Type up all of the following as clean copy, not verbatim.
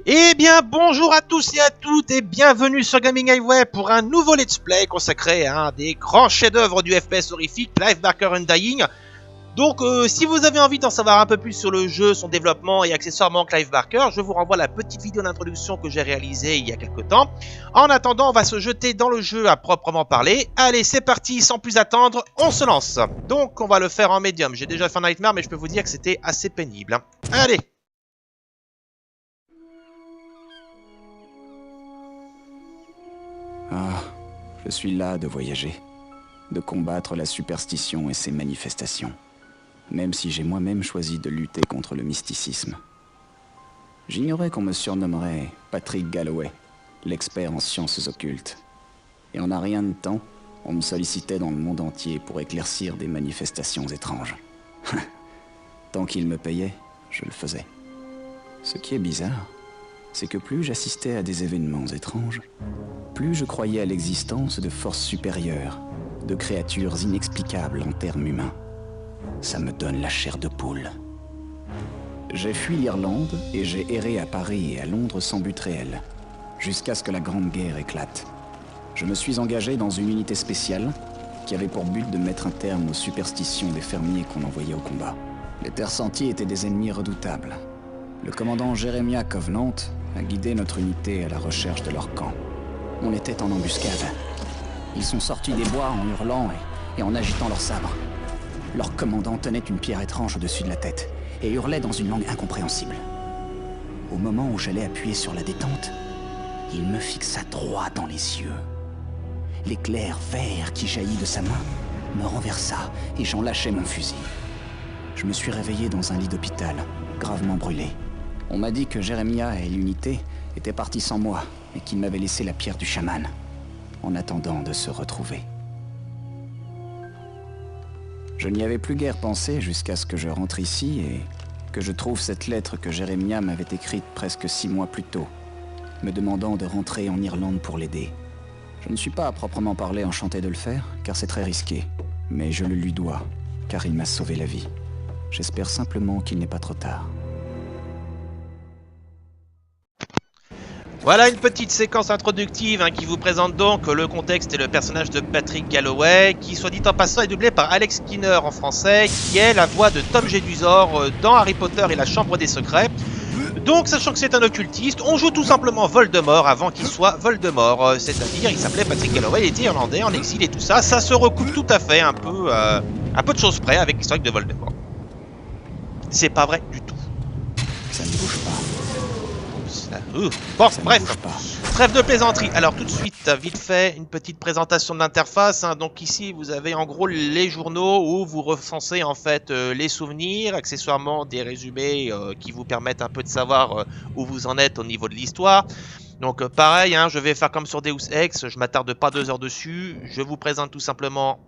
Eh bien, bonjour à tous et à toutes et bienvenue sur Gaming Highway pour un nouveau let's play consacré à un des grands chefs-d'œuvre du FPS horrifique, Clive Barker Undying. Donc, si vous avez envie d'en savoir un peu plus sur le jeu, son développement et accessoirement Clive Barker, je vous renvoie à la petite vidéo d'introduction que j'ai réalisée il y a quelques temps. En attendant, on va se jeter dans le jeu à proprement parler. Allez, c'est parti, sans plus attendre, on se lance. Donc, on va le faire en médium. J'ai déjà fait un Nightmare, mais je peux vous dire que c'était assez pénible. Allez! Ah, je suis las de voyager, de combattre la superstition et ses manifestations, même si j'ai moi-même choisi de lutter contre le mysticisme. J'ignorais qu'on me surnommerait Patrick Galloway, l'expert en sciences occultes. Et en un rien de temps, on me sollicitait dans le monde entier pour éclaircir des manifestations étranges. Tant qu'il me payait, je le faisais. Ce qui est bizarre, c'est que plus j'assistais à des événements étranges, plus je croyais à l'existence de forces supérieures, de créatures inexplicables en termes humains. Ça me donne la chair de poule. J'ai fui l'Irlande et j'ai erré à Paris et à Londres sans but réel, jusqu'à ce que la Grande Guerre éclate. Je me suis engagé dans une unité spéciale qui avait pour but de mettre un terme aux superstitions des fermiers qu'on envoyait au combat. Les Terres Senties étaient des ennemis redoutables. Le commandant Jeremiah Covenant a guidé notre unité à la recherche de leur camp. On était en embuscade. Ils sont sortis des bois en hurlant et en agitant leurs sabres. Leur commandant tenait une pierre étrange au-dessus de la tête et hurlait dans une langue incompréhensible. Au moment où j'allais appuyer sur la détente, il me fixa droit dans les yeux. L'éclair vert qui jaillit de sa main me renversa et j'en lâchai mon fusil. Je me suis réveillé dans un lit d'hôpital, gravement brûlé. On m'a dit que Jeremiah et l'unité étaient partis sans moi et qu'ils m'avaient laissé la pierre du chaman, en attendant de se retrouver. Je n'y avais plus guère pensé jusqu'à ce que je rentre ici et que je trouve cette lettre que Jeremiah m'avait écrite presque 6 mois plus tôt, me demandant de rentrer en Irlande pour l'aider. Je ne suis pas à proprement parler enchanté de le faire, car c'est très risqué, mais je le lui dois, car il m'a sauvé la vie. J'espère simplement qu'il n'est pas trop tard. Voilà une petite séquence introductive qui vous présente donc le contexte et le personnage de Patrick Galloway, qui soit dit en passant est doublé par Alex Skinner en français, qui est la voix de Tom Jedusor dans Harry Potter et la Chambre des Secrets. Donc sachant que c'est un occultiste, on joue tout simplement Voldemort avant qu'il soit Voldemort, c'est-à-dire il s'appelait Patrick Galloway, il était irlandais, en exil et tout ça, ça se recoupe tout à fait un peu de choses près avec l'historique de Voldemort. C'est pas vrai du tout. Ça ne bouge pas. Bon, bref, trêve de plaisanterie. Alors tout de suite, vite fait, une petite présentation de l'interface. Donc ici, vous avez en gros les journaux où vous recensez en fait les souvenirs, accessoirement des résumés qui vous permettent un peu de savoir où vous en êtes au niveau de l'histoire. Donc pareil, je vais faire comme sur Deus Ex, je m'attarde pas 2 heures dessus. Je vous présente tout simplement,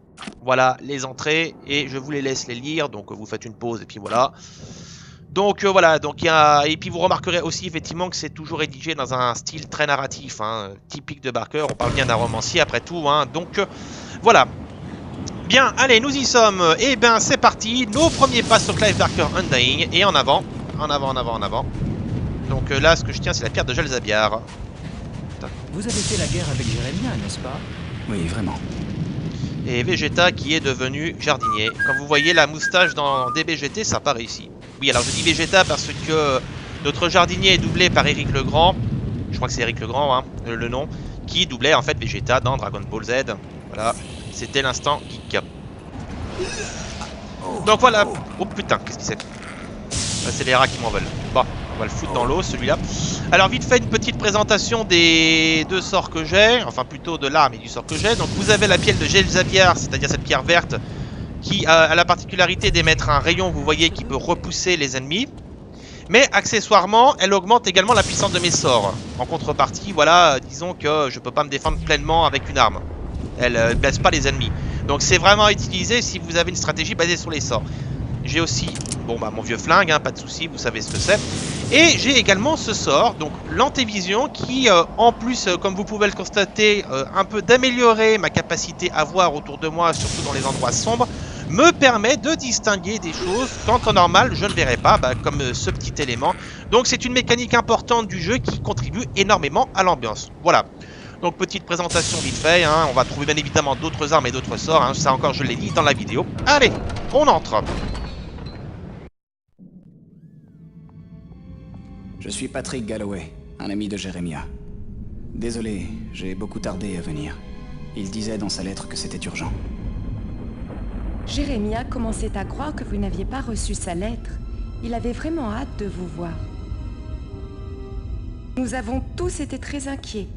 voilà, les entrées et je vous les laisse les lire. Donc vous faites une pause et puis voilà. Donc voilà, donc et puis vous remarquerez aussi effectivement que c'est toujours rédigé dans un style très narratif, typique de Barker, on parle bien d'un romancier après tout, donc voilà. Bien, allez, nous y sommes, et bien c'est parti, nos premiers pas sur Clive Barker Undying, et en avant, en avant, en avant, en avant. Donc là, ce que je tiens, c'est la pierre de Jelzabiar. Vous avez fait la guerre avec Jeremiah, n'est-ce pas? Oui, vraiment. Et Vegeta qui est devenu jardinier. Comme vous voyez, la moustache dans DBGT, ça apparaît ici. Oui, alors je dis Vegeta parce que notre jardinier est doublé par Éric Legrand. Je crois que c'est Éric Legrand, le nom. Qui doublait en fait Vegeta dans Dragon Ball Z. Voilà, c'était l'instant geek. Donc voilà. Oh putain, qu'est-ce que c'est? C'est les rats qui m'en veulent. Bon, on va le foutre dans l'eau celui-là. Alors vite fait une petite présentation des 2 sorts que j'ai. Enfin plutôt de l'arme et du sort que j'ai. Donc vous avez la pierre de Jelzabiar, c'est-à-dire cette pierre verte qui a la particularité d'émettre un rayon, vous voyez, qui peut repousser les ennemis. Mais accessoirement, elle augmente également la puissance de mes sorts. En contrepartie, voilà, disons que je peux pas me défendre pleinement avec une arme. Elle blesse pas les ennemis. Donc c'est vraiment utilisé si vous avez une stratégie basée sur les sorts. J'ai aussi, mon vieux flingue, pas de souci, vous savez ce que c'est. Et j'ai également ce sort, donc l'antévision, qui en plus, comme vous pouvez le constater, un peu d'améliorer ma capacité à voir autour de moi, surtout dans les endroits sombres, me permet de distinguer des choses qu'en normal je ne verrais pas, comme ce petit élément. Donc c'est une mécanique importante du jeu qui contribue énormément à l'ambiance. Voilà. Donc petite présentation vite fait, hein. On va trouver bien évidemment d'autres armes et d'autres sorts, hein. Ça encore je l'ai dit dans la vidéo. Allez, on entre. Je suis Patrick Galloway, un ami de Jérémia. Désolé, j'ai beaucoup tardé à venir. Il disait dans sa lettre que c'était urgent. Jérémia commençait à croire que vous n'aviez pas reçu sa lettre. Il avait vraiment hâte de vous voir. Nous avons tous été très inquiets.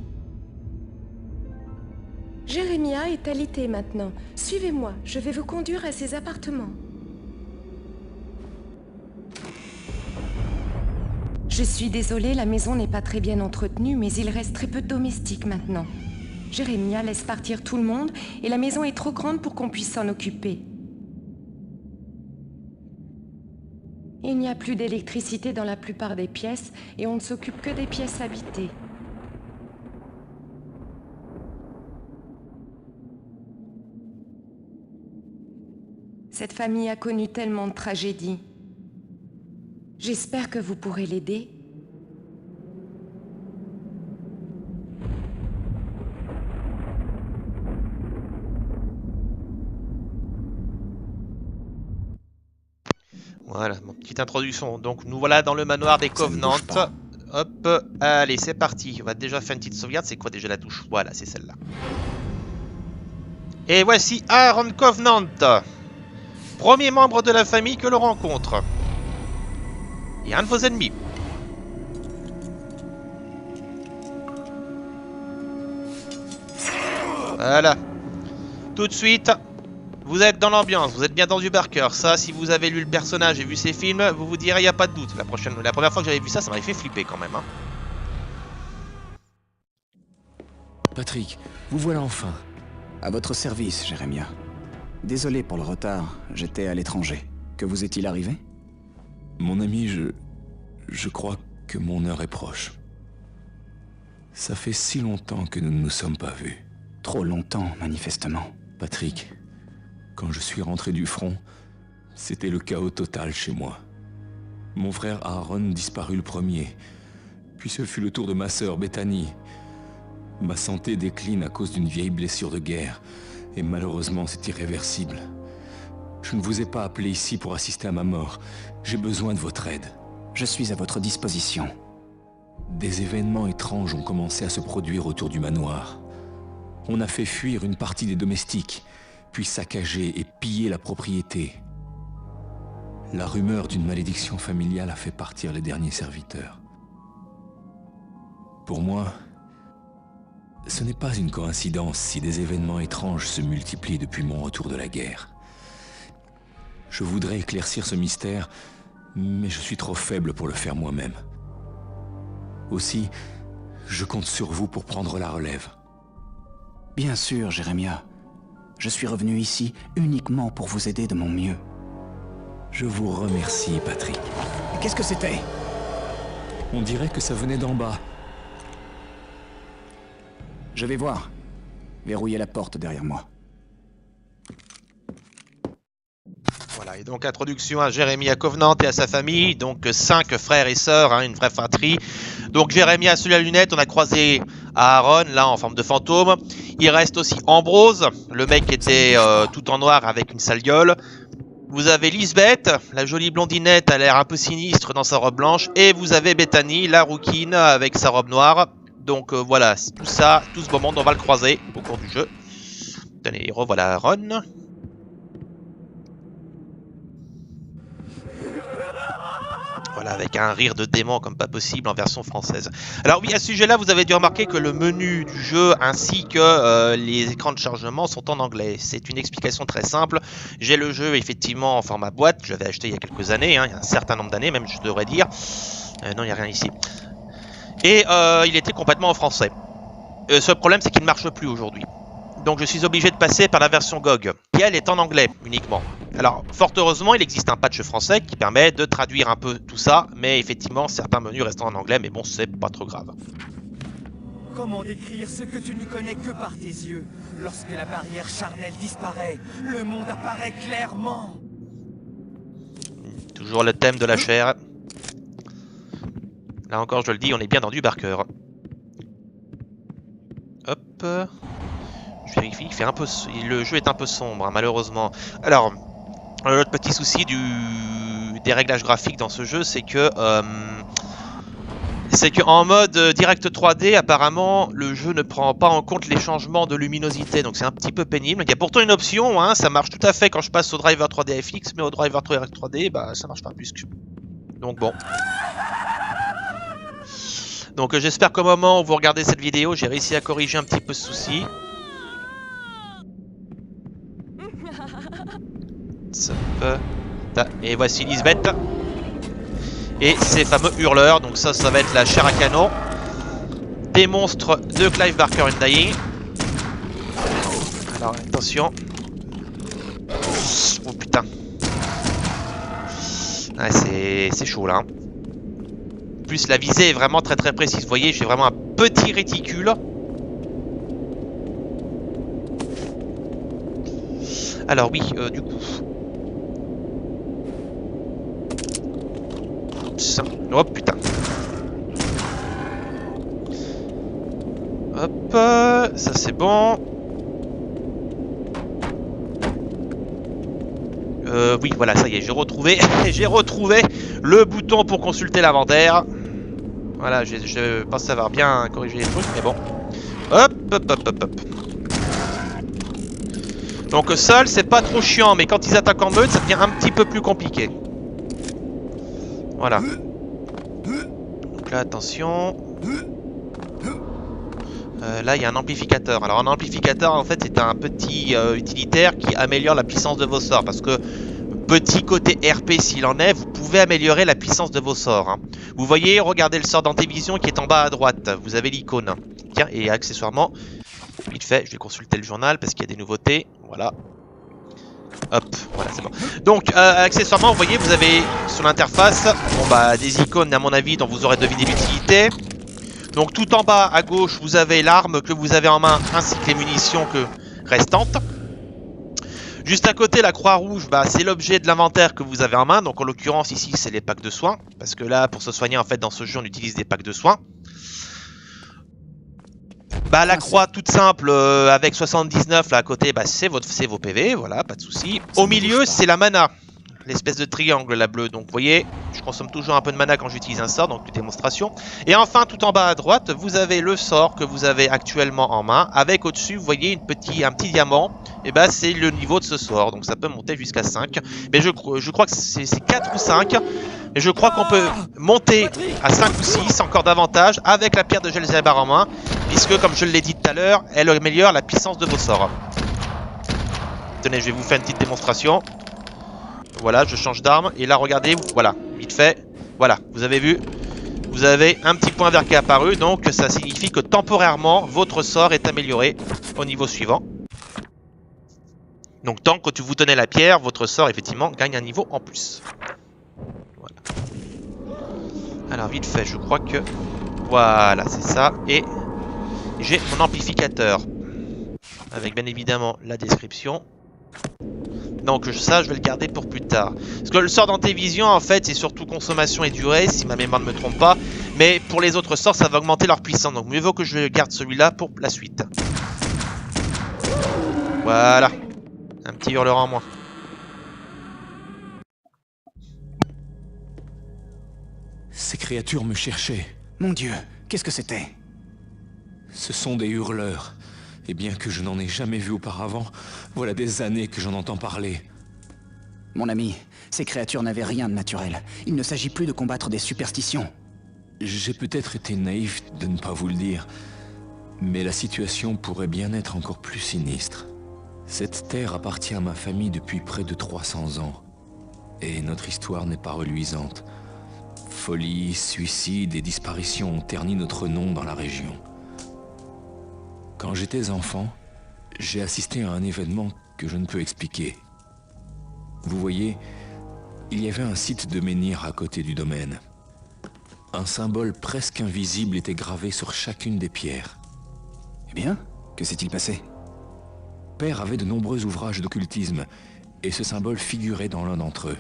Jérémia est alité maintenant. Suivez-moi, je vais vous conduire à ses appartements. Je suis désolée, la maison n'est pas très bien entretenue, mais il reste très peu de domestiques maintenant. Jérémia laisse partir tout le monde et la maison est trop grande pour qu'on puisse s'en occuper. Il n'y a plus d'électricité dans la plupart des pièces et on ne s'occupe que des pièces habitées. Cette famille a connu tellement de tragédies. J'espère que vous pourrez l'aider. Voilà, mon petite introduction. Donc nous voilà dans le manoir des Covenants. Hop, allez, c'est parti. On va déjà faire une petite sauvegarde. C'est quoi déjà la touche? Voilà, c'est celle-là. Et voici Aaron Covenant. Premier membre de la famille que l'on rencontre. Et un de vos ennemis. Voilà. Tout de suite, vous êtes dans l'ambiance, vous êtes bien dans du Barker. Ça, si vous avez lu le personnage et vu ses films, vous vous direz, il n'y a pas de doute. La première fois que j'avais vu ça, ça m'avait fait flipper quand même. Hein. Patrick, vous voilà enfin. À votre service, Jérémia. Désolé pour le retard, j'étais à l'étranger. Que vous est-il arrivé? Mon ami, je crois que mon heure est proche. Ça fait si longtemps que nous ne nous sommes pas vus. Trop longtemps, manifestement. Patrick, quand je suis rentré du front, c'était le chaos total chez moi. Mon frère Aaron disparut le premier, puis ce fut le tour de ma sœur Bethany. Ma santé décline à cause d'une vieille blessure de guerre, et malheureusement c'est irréversible. Je ne vous ai pas appelé ici pour assister à ma mort. J'ai besoin de votre aide. Je suis à votre disposition. Des événements étranges ont commencé à se produire autour du manoir. On a fait fuir une partie des domestiques, puis saccagé et pillé la propriété. La rumeur d'une malédiction familiale a fait partir les derniers serviteurs. Pour moi, ce n'est pas une coïncidence si des événements étranges se multiplient depuis mon retour de la guerre. Je voudrais éclaircir ce mystère, mais je suis trop faible pour le faire moi-même. Aussi, je compte sur vous pour prendre la relève. Bien sûr, Jérémia. Je suis revenu ici uniquement pour vous aider de mon mieux. Je vous remercie, Patrick. Qu'est-ce que c'était? On dirait que ça venait d'en bas. Je vais voir. Verrouillez la porte derrière moi. Voilà, et donc introduction à Jérémia Covenant et à sa famille, donc 5 frères et sœurs, hein, une vraie fratrie. Donc Jérémia, celui à lunettes, on a croisé Aaron, là en forme de fantôme. Il reste aussi Ambrose, le mec qui était tout en noir avec une sale gueule. Vous avez Lisbeth, la jolie blondinette, elle a l'air un peu sinistre dans sa robe blanche. Et vous avez Bethany, la rouquine avec sa robe noire. Donc voilà, tout ça, tout ce beau monde, on va le croiser au cours du jeu. Tenez, revoilà Aaron. Voilà, avec un rire de démon comme pas possible en version française. Alors oui, à ce sujet-là, vous avez dû remarquer que le menu du jeu ainsi que les écrans de chargement sont en anglais. C'est une explication très simple. J'ai le jeu effectivement en format boîte, je l'avais acheté il y a quelques années, hein, il y a un certain nombre d'années même, je devrais dire. Non, il n'y a rien ici. Et il était complètement en français. Ce problème, c'est qu'il ne marche plus aujourd'hui. Donc je suis obligé de passer par la version GOG, qui elle est en anglais uniquement. Alors fort heureusement, il existe un patch français qui permet de traduire un peu tout ça, mais effectivement certains menus restent en anglais, mais bon, c'est pas trop grave. Comment décrire ce que tu ne connais que par tes yeux? Lorsque la barrière charnelle disparaît, le monde apparaît clairement. Toujours le thème de la chair. Là encore, je le dis, on est bien dans du Barker. Hop. Je vérifie, il fait un peu... le jeu est un peu sombre, hein, malheureusement. Alors, l'autre petit souci des réglages graphiques dans ce jeu, c'est que... en mode direct 3D, apparemment, le jeu ne prend pas en compte les changements de luminosité, donc c'est un petit peu pénible. Il y a pourtant une option, hein, ça marche tout à fait quand je passe au driver 3D FX, mais au driver 3D, bah ça marche pas plus. Donc bon. Donc j'espère qu'au moment où vous regardez cette vidéo, j'ai réussi à corriger un petit peu ce souci. Et voici Lisbeth. Et ces fameux hurleurs, donc ça va être la chair à canon. Des monstres de Clive Barker Undying. Alors attention. Oh putain. Ah, c'est chaud là. En plus la visée est vraiment très précise. Vous voyez, j'ai vraiment un petit réticule. Alors oui, du coup... Oh putain. Hop, ça c'est bon. Oui, voilà, ça y est, j'ai retrouvé le bouton pour consulter l'inventaire. Voilà, je pense avoir bien corrigé les trucs, mais bon. Hop, hop, hop, hop, hop. Donc seul, c'est pas trop chiant, mais quand ils attaquent en meute, ça devient un petit peu plus compliqué. Voilà. Donc là, attention. Là, il y a un amplificateur. Alors, un amplificateur, en fait, c'est un petit utilitaire qui améliore la puissance de vos sorts. Parce que, petit côté RP s'il en est, vous pouvez améliorer la puissance de vos sorts. Hein. Vous voyez, regardez le sort d'antévision qui est en bas à droite. Vous avez l'icône. Tiens, et accessoirement, vite fait, je vais consulter le journal parce qu'il y a des nouveautés. Voilà. Hop, voilà, c'est bon. Donc, accessoirement, vous voyez, vous avez sur l'interface bon, bah, des icônes, à mon avis, dont vous aurez deviné l'utilité. Donc, tout en bas à gauche, vous avez l'arme que vous avez en main, ainsi que les munitions restantes. Juste à côté, la croix rouge, bah, c'est l'objet de l'inventaire que vous avez en main. Donc, en l'occurrence, ici, c'est les packs de soins. Parce que là, pour se soigner, en fait, dans ce jeu, on utilise des packs de soins. Bah la croix toute simple avec 79 là à côté, bah c'est vos PV, voilà, pas de souci. Au milieu c'est la mana, l'espèce de triangle la bleue. Donc vous voyez, je consomme toujours un peu de mana quand j'utilise un sort, donc démonstration. Et enfin tout en bas à droite, vous avez le sort que vous avez actuellement en main, avec au-dessus vous voyez un petit diamant. Et bah c'est le niveau de ce sort, donc ça peut monter jusqu'à 5. Mais je crois que c'est 4 ou 5. Et je crois qu'on peut monter à 5 ou 6, encore davantage, avec la pierre de Jelzabar en main, puisque, comme je l'ai dit tout à l'heure, elle améliore la puissance de vos sorts. Tenez, je vais vous faire une petite démonstration. Voilà, je change d'arme, et là, regardez, voilà, vite fait, voilà, vous avez vu, vous avez un petit point vert qui est apparu, donc ça signifie que temporairement, votre sort est amélioré au niveau suivant. Donc, tant que vous tenez la pierre, votre sort, effectivement, gagne un niveau en plus. Voilà. Alors vite fait, je crois que voilà, c'est ça. Et j'ai mon amplificateur avec bien évidemment la description. Donc ça, je vais le garder pour plus tard. Parce que le sort d'antévision, en fait, c'est surtout consommation et durée, si ma mémoire ne me trompe pas. Mais pour les autres sorts, ça va augmenter leur puissance. Donc mieux vaut que je garde celui-là pour la suite. Voilà. Un petit hurleur en moins. Ces créatures me cherchaient. Mon Dieu, qu'est-ce que c'était? Ce sont des hurleurs. Et bien que je n'en ai jamais vu auparavant, voilà des années que j'en entends parler. Mon ami, ces créatures n'avaient rien de naturel. Il ne s'agit plus de combattre des superstitions. J'ai peut-être été naïf de ne pas vous le dire, mais la situation pourrait bien être encore plus sinistre. Cette terre appartient à ma famille depuis près de 300 ans. Et notre histoire n'est pas reluisante. Folie, suicide et disparition ont terni notre nom dans la région. Quand j'étais enfant, j'ai assisté à un événement que je ne peux expliquer. Vous voyez, il y avait un site de menhir à côté du domaine. Un symbole presque invisible était gravé sur chacune des pierres. Eh bien, que s'est-il passé? Père avait de nombreux ouvrages d'occultisme, et ce symbole figurait dans l'un d'entre eux.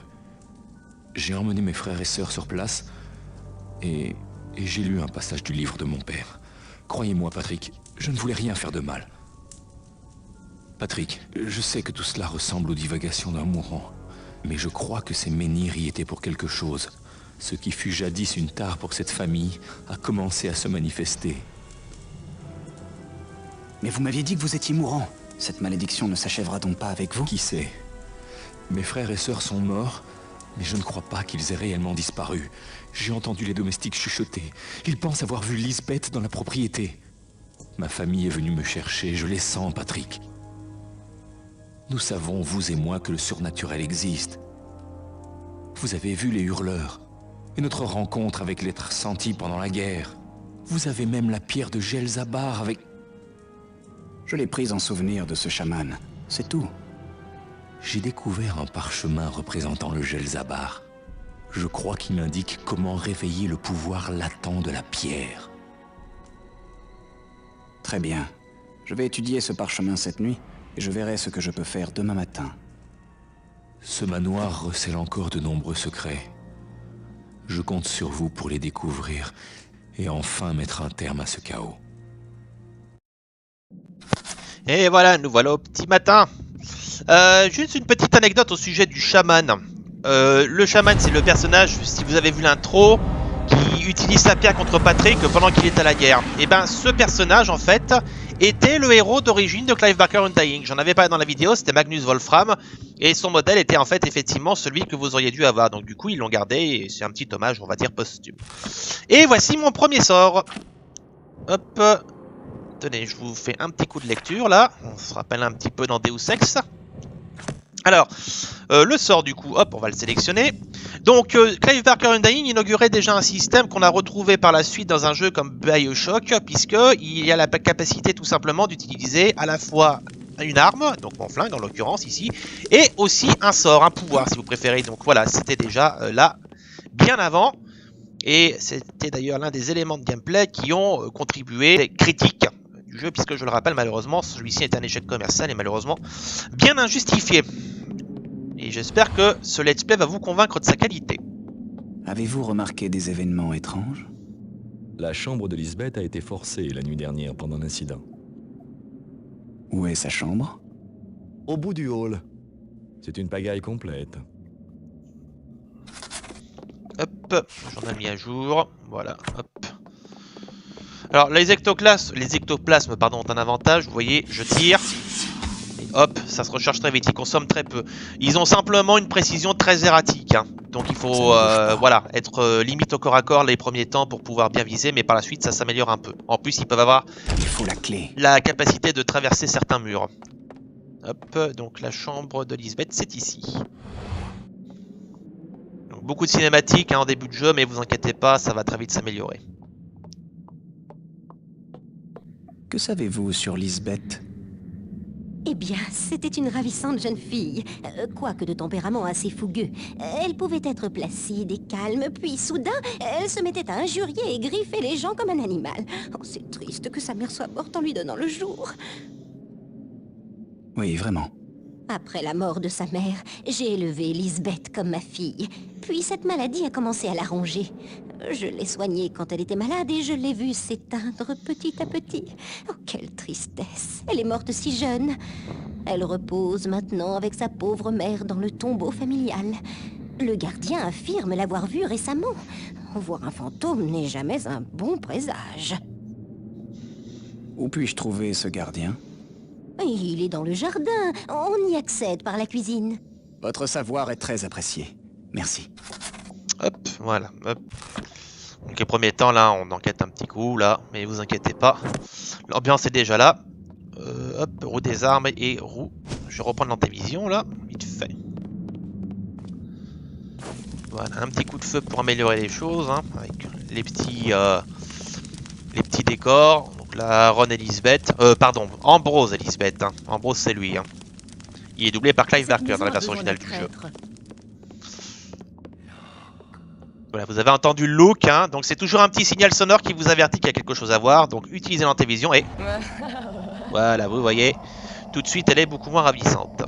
J'ai emmené mes frères et sœurs sur place, et j'ai lu un passage du livre de mon père. Croyez-moi, Patrick, je ne voulais rien faire de mal. Patrick, je sais que tout cela ressemble aux divagations d'un mourant, mais je crois que ces menhirs y étaient pour quelque chose. Ce qui fut jadis une tare pour cette famille a commencé à se manifester. Mais vous m'aviez dit que vous étiez mourant. Cette malédiction ne s'achèvera donc pas avec vous? Qui sait? Mes frères et sœurs sont morts, mais je ne crois pas qu'ils aient réellement disparu. J'ai entendu les domestiques chuchoter. Ils pensent avoir vu Lisbeth dans la propriété. Ma famille est venue me chercher, je les sens, Patrick. Nous savons, vous et moi, que le surnaturel existe. Vous avez vu les hurleurs, et notre rencontre avec l'être senti pendant la guerre. Vous avez même la pierre de Jelzabar avec... Je l'ai prise en souvenir de ce chaman, c'est tout. J'ai découvert un parchemin représentant le Jelzabar. Je crois qu'il m'indique comment réveiller le pouvoir latent de la pierre. Très bien. Je vais étudier ce parchemin cette nuit, et je verrai ce que je peux faire demain matin. Ce manoir recèle encore de nombreux secrets. Je compte sur vous pour les découvrir, et enfin mettre un terme à ce chaos. Et voilà, nous voilà au petit matin. Juste une petite anecdote au sujet du chaman. Le chaman, c'est le personnage, si vous avez vu l'intro, qui utilise sa pierre contre Patrick pendant qu'il est à la guerre. Et ben, ce personnage, en fait, était le héros d'origine de Clive Barker Undying. J'en avais parlé dans la vidéo, c'était Magnus Wolfram. Et son modèle était en fait effectivement celui que vous auriez dû avoir. Donc du coup, ils l'ont gardé et c'est un petit hommage, on va dire, posthume. Et voici mon premier sort. Hop. Tenez, je vous fais un petit coup de lecture là. On se rappelle un petit peu dans Deus Ex. Alors, le sort du coup, hop, on va le sélectionner. Donc, Clive Barker Undying inaugurait déjà un système qu'on a retrouvé par la suite dans un jeu comme BioShock, puisqu'il y a la capacité tout simplement d'utiliser à la fois une arme, donc mon flingue en l'occurrence ici, et aussi un sort, un pouvoir si vous préférez. Donc voilà, c'était déjà là bien avant. Et c'était d'ailleurs l'un des éléments de gameplay qui ont contribué critique du jeu, puisque je le rappelle, malheureusement, celui-ci est un échec commercial et malheureusement bien injustifié. Et j'espère que ce let's play va vous convaincre de sa qualité. Avez-vous remarqué des événements étranges? La chambre de Lisbeth a été forcée la nuit dernière pendant l'incident. Où est sa chambre? Au bout du hall. C'est une pagaille complète. Hop, journal mis à jour. Voilà, hop. Alors, les ectoplasmes, pardon, ont un avantage. Vous voyez, je tire. Et hop, ça se recharge très vite. Ils consomment très peu. Ils ont simplement une précision très erratique. Hein. Donc, il faut voilà, être limite au corps à corps les premiers temps pour pouvoir bien viser. Mais par la suite, ça s'améliore un peu. En plus, ils peuvent avoir il faut la clé. La capacité de traverser certains murs. Hop, donc la chambre de Lisbeth, c'est ici. Donc, beaucoup de cinématiques hein, en début de jeu, mais vous inquiétez pas, ça va très vite s'améliorer. Que savez-vous sur Lisbeth? Eh bien, c'était une ravissante jeune fille, quoique de tempérament assez fougueux. Elle pouvait être placide et calme, puis soudain, elle se mettait à injurier et griffer les gens comme un animal. Oh, c'est triste que sa mère soit morte en lui donnant le jour. Oui, vraiment. Après la mort de sa mère, j'ai élevé Lisbeth comme ma fille. Puis cette maladie a commencé à la ronger. Je l'ai soignée quand elle était malade et je l'ai vue s'éteindre petit à petit. Oh, quelle tristesse. Elle est morte si jeune. Elle repose maintenant avec sa pauvre mère dans le tombeau familial. Le gardien affirme l'avoir vue récemment. Voir un fantôme n'est jamais un bon présage. Où puis-je trouver ce gardien? Il est dans le jardin. On y accède par la cuisine. Votre savoir est très apprécié. Merci. Hop, voilà. Hop. Donc les premiers temps, là, on enquête un petit coup, là. Mais vous inquiétez pas. L'ambiance est déjà là. Hop, roue des armes et roue. Je vais reprendre l'antévision, là. Vite fait. Voilà, un petit coup de feu pour améliorer les choses. Hein, avec les petits décors. La Ron Elizabeth, pardon, Ambrose Elizabeth, hein. Ambrose c'est lui. Hein. Il est doublé par Clive Barker dans la version originale du jeu. Voilà, vous avez entendu le look, hein, donc c'est toujours un petit signal sonore qui vous avertit qu'il y a quelque chose à voir. Donc utilisez l'antévision et... Voilà, vous voyez, tout de suite elle est beaucoup moins ravissante.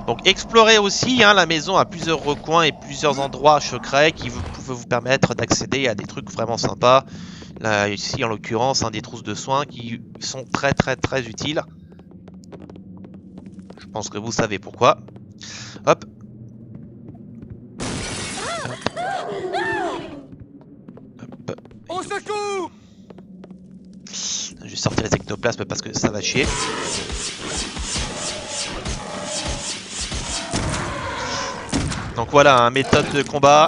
Donc explorez aussi, hein, la maison a plusieurs recoins et plusieurs endroits secrets qui peuvent vous permettre d'accéder à des trucs vraiment sympas. Là, ici en l'occurrence, des trousses de soins qui sont très utiles. Je pense que vous savez pourquoi. Hop. Hop. Au secours! Je vais sortir les ectoplasmes parce que ça va chier. Donc voilà, méthode de combat.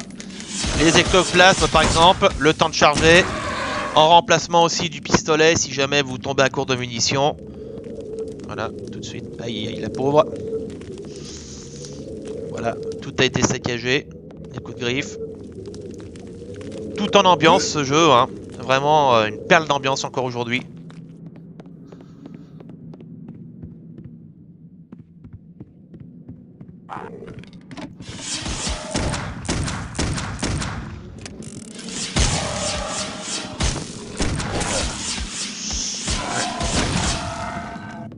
Les ectoplasmes par exemple, le temps de charger. En remplacement aussi du pistolet si jamais vous tombez à court de munitions. Voilà, tout de suite. Aïe, aïe, la pauvre. Voilà, tout a été saccagé. Des coups de griffe. Tout en ambiance ce jeu, hein. Vraiment une perle d'ambiance encore aujourd'hui.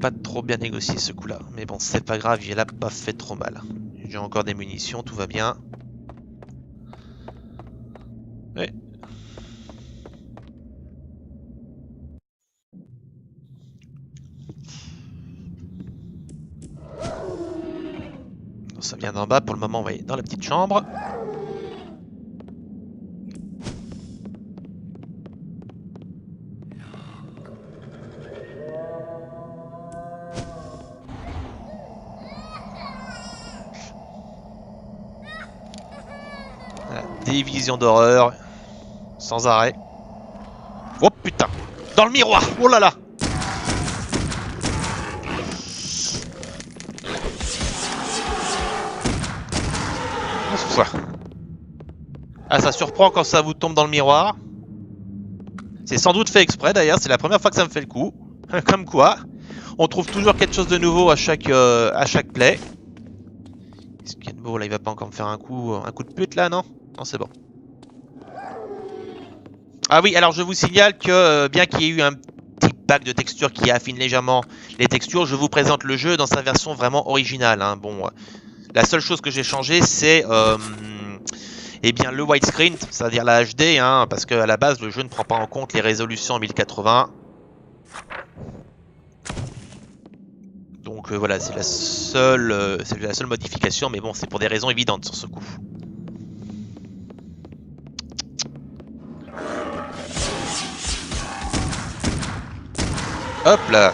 Pas trop bien négocié ce coup là, mais bon c'est pas grave, il a pas fait trop mal. J'ai encore des munitions, tout va bien. Ouais. Donc, ça vient d'en bas, pour le moment on va aller dans la petite chambre. Des visions d'horreur, sans arrêt. Oh putain, dans le miroir, oh là là. Ah, ça surprend quand ça vous tombe dans le miroir. C'est sans doute fait exprès d'ailleurs, c'est la première fois que ça me fait le coup. Comme quoi, on trouve toujours quelque chose de nouveau à chaque play. Est-ce qu'il y a de beau là, il va pas encore me faire un coup de pute là, non? Non, c'est bon. Ah oui, alors je vous signale que bien qu'il y ait eu un petit pack de textures qui affine légèrement les textures, je vous présente le jeu dans sa version vraiment originale, hein. Bon, la seule chose que j'ai changé, c'est eh bien le widescreen, c'est-à-dire la HD, hein, parce qu'à la base le jeu ne prend pas en compte les résolutions en 1080. Donc voilà, c'est la seule modification, mais bon, c'est pour des raisons évidentes sur ce coup. Hop là.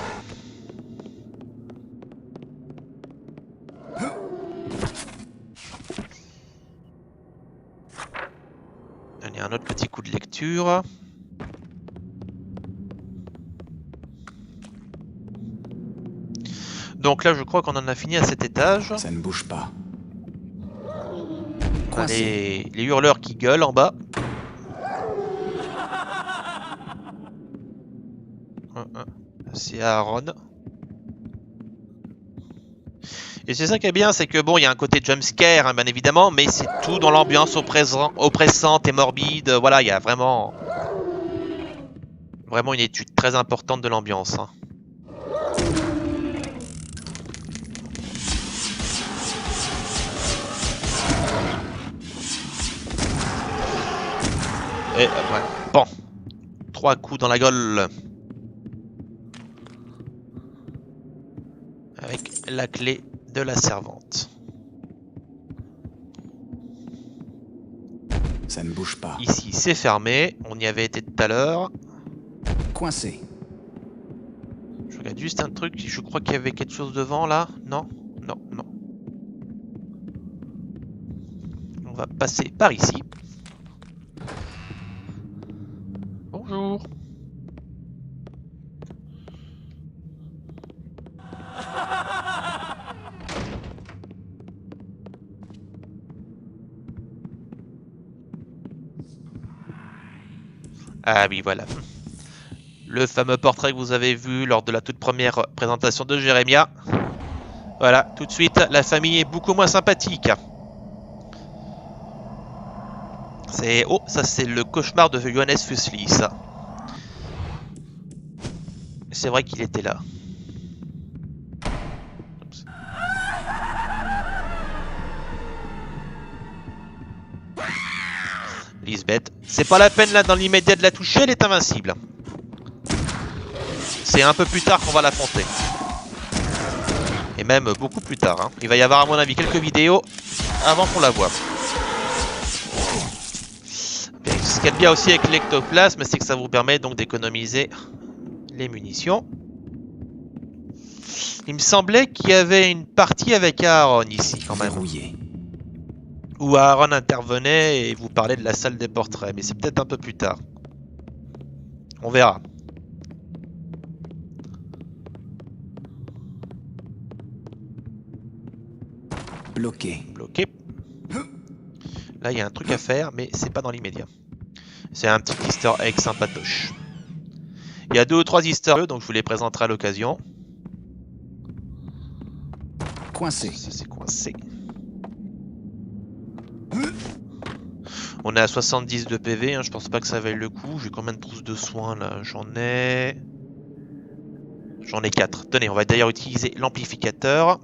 Allez, un autre petit coup de lecture. Donc là, je crois qu'on en a fini à cet étage. Ça ne bouge pas. Les hurleurs qui gueulent en bas. C'est Aaron. Et c'est ça qui est bien, c'est que bon, il y a un côté jumpscare, hein, bien évidemment, mais c'est tout dans l'ambiance oppressante et morbide. Voilà, il y a vraiment une étude très importante de l'ambiance, hein. Et ouais, bon, 3 coups dans la gueule. Avec la clé de la servante. Ça ne bouge pas. Ici, c'est fermé. On y avait été tout à l'heure. Coincé. Je regarde juste un truc. Je crois qu'il y avait quelque chose devant là. Non, non, non. On va passer par ici. Bonjour. Ah oui, voilà. Le fameux portrait que vous avez vu lors de la toute première présentation de Jérémia. Voilà, tout de suite, la famille est beaucoup moins sympathique. C'est... Oh, ça c'est le cauchemar de Johannes Fuseli, ça. C'est vrai qu'il était là. Lisbeth, c'est pas la peine là dans l'immédiat de la toucher, elle est invincible. C'est un peu plus tard qu'on va l'affronter. Et même beaucoup plus tard. Hein. Il va y avoir à mon avis quelques vidéos avant qu'on la voie. Ce qu'il y a de bien aussi avec l'ectoplasme, c'est que ça vous permet donc d'économiser les munitions. Il me semblait qu'il y avait une partie avec Aaron ici quand même. Verrouillé. Où Aaron intervenait et vous parlait de la salle des portraits. Mais c'est peut-être un peu plus tard. On verra. Bloqué. Bloqué. Là, il y a un truc à faire, mais c'est pas dans l'immédiat. C'est un petit easter egg sympatoche. Il y a 2 ou 3 easter eggs, donc je vous les présenterai à l'occasion. Coincé. Ça, c'est coincé. On est à 70 de PV, hein, je pense pas que ça vaille le coup. J'ai combien de trousses de soins là? J'en ai 4. Tenez, on va d'ailleurs utiliser l'amplificateur.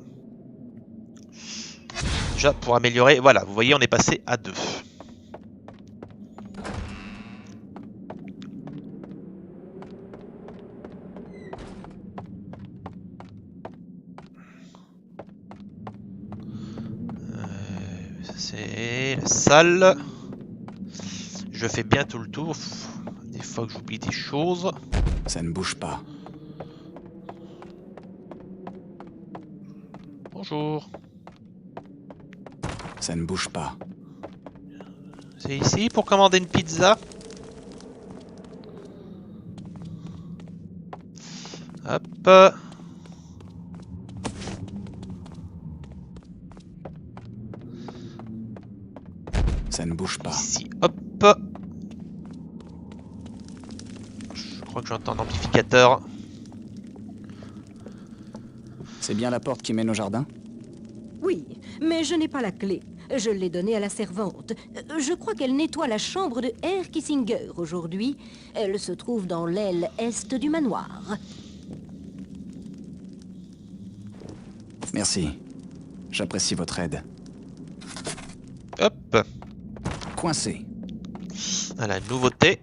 Déjà pour améliorer, voilà, vous voyez on est passé à 2. C'est la salle. Je fais bientôt le tour. Des fois que j'oublie des choses. Ça ne bouge pas. Bonjour. Ça ne bouge pas. C'est ici pour commander une pizza. Hop. Ça ne bouge pas. Ici, hop. Je crois que j'entends un amplificateur. C'est bien la porte qui mène au jardin? Oui, mais je n'ai pas la clé. Je l'ai donnée à la servante. Je crois qu'elle nettoie la chambre de Herr Kissinger aujourd'hui. Elle se trouve dans l'aile est du manoir. Merci. J'apprécie votre aide. Hop. Coincé. Voilà, nouveauté.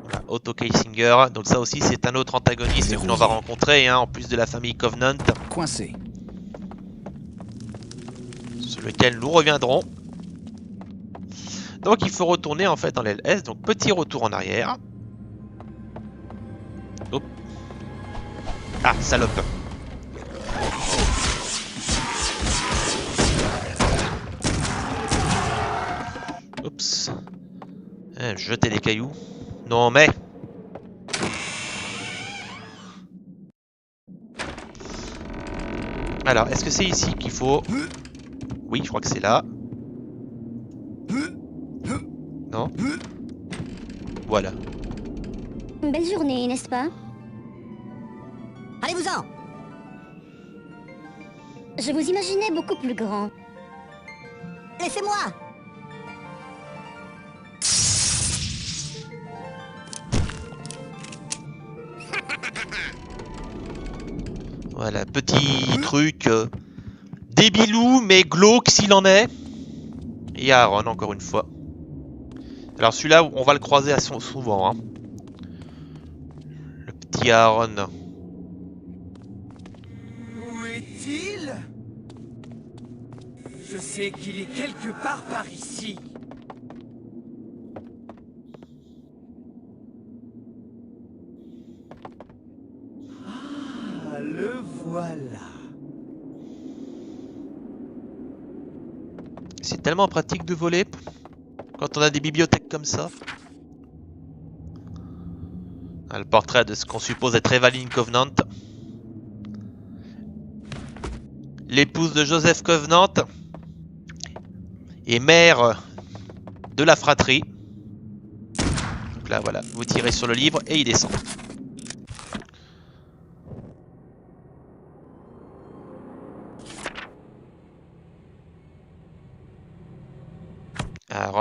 Voilà, Otto Kissinger. Donc ça aussi, c'est un autre antagoniste que l'on va rencontrer, hein, en plus de la famille Covenant. Coincé. Sur lequel nous reviendrons. Donc il faut retourner en fait dans l'aile S. Donc petit retour en arrière. Hop. Ah, salope. Oups. Jeter des cailloux. Non mais... Alors, est-ce que c'est ici qu'il faut... Oui, je crois que c'est là. Non. Voilà. Une belle journée, n'est-ce pas? Allez-vous-en! Je vous imaginais beaucoup plus grand. Laissez-moi! Voilà, petit truc débilou mais glauque s'il en est. Et Aaron encore une fois. Alors celui-là, on va le croiser assez souvent. Hein. Le petit Aaron. Où est-il? Je sais qu'il est quelque part par ici. Ah, le voilà. C'est tellement pratique de voler quand on a des bibliothèques comme ça. Ah, le portrait de ce qu'on suppose être Evaline Covenant. L'épouse de Joseph Covenant. Et mère de la fratrie. Donc là voilà, vous tirez sur le livre et il descend.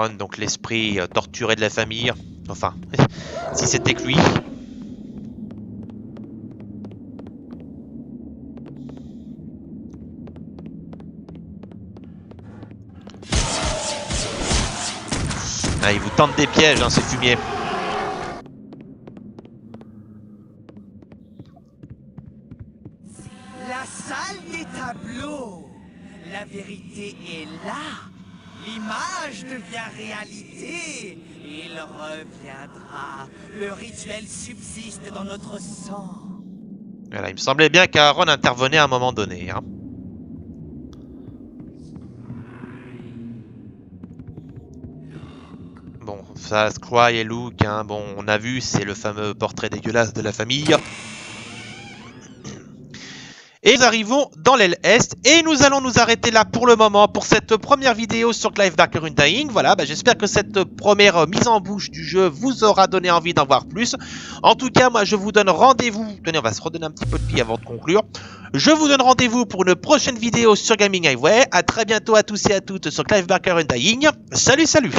Aaron, donc l'esprit torturé de la famille. Enfin, si c'était que lui. Ah, il vous tente des pièges, hein, ce fumier. La salle des tableaux. La vérité est là. L'image devient réalité. Il reviendra. Le rituel subsiste dans notre sang. Voilà, il me semblait bien qu'Aaron intervenait à un moment donné. Hein. Bon, ça, Scry et Luke, hein, bon, on a vu, c'est le fameux portrait dégueulasse de la famille. Et nous arrivons dans l'aile Est, et nous allons nous arrêter là pour le moment, pour cette première vidéo sur Clive Barker Undying. Voilà, j'espère que cette première mise en bouche du jeu vous aura donné envie d'en voir plus. En tout cas, moi je vous donne rendez-vous, tenez, on va se redonner un petit peu de pied avant de conclure. Je vous donne rendez-vous pour une prochaine vidéo sur Gaming Highway. A très bientôt à tous et à toutes sur Clive Barker Undying. Salut, salut!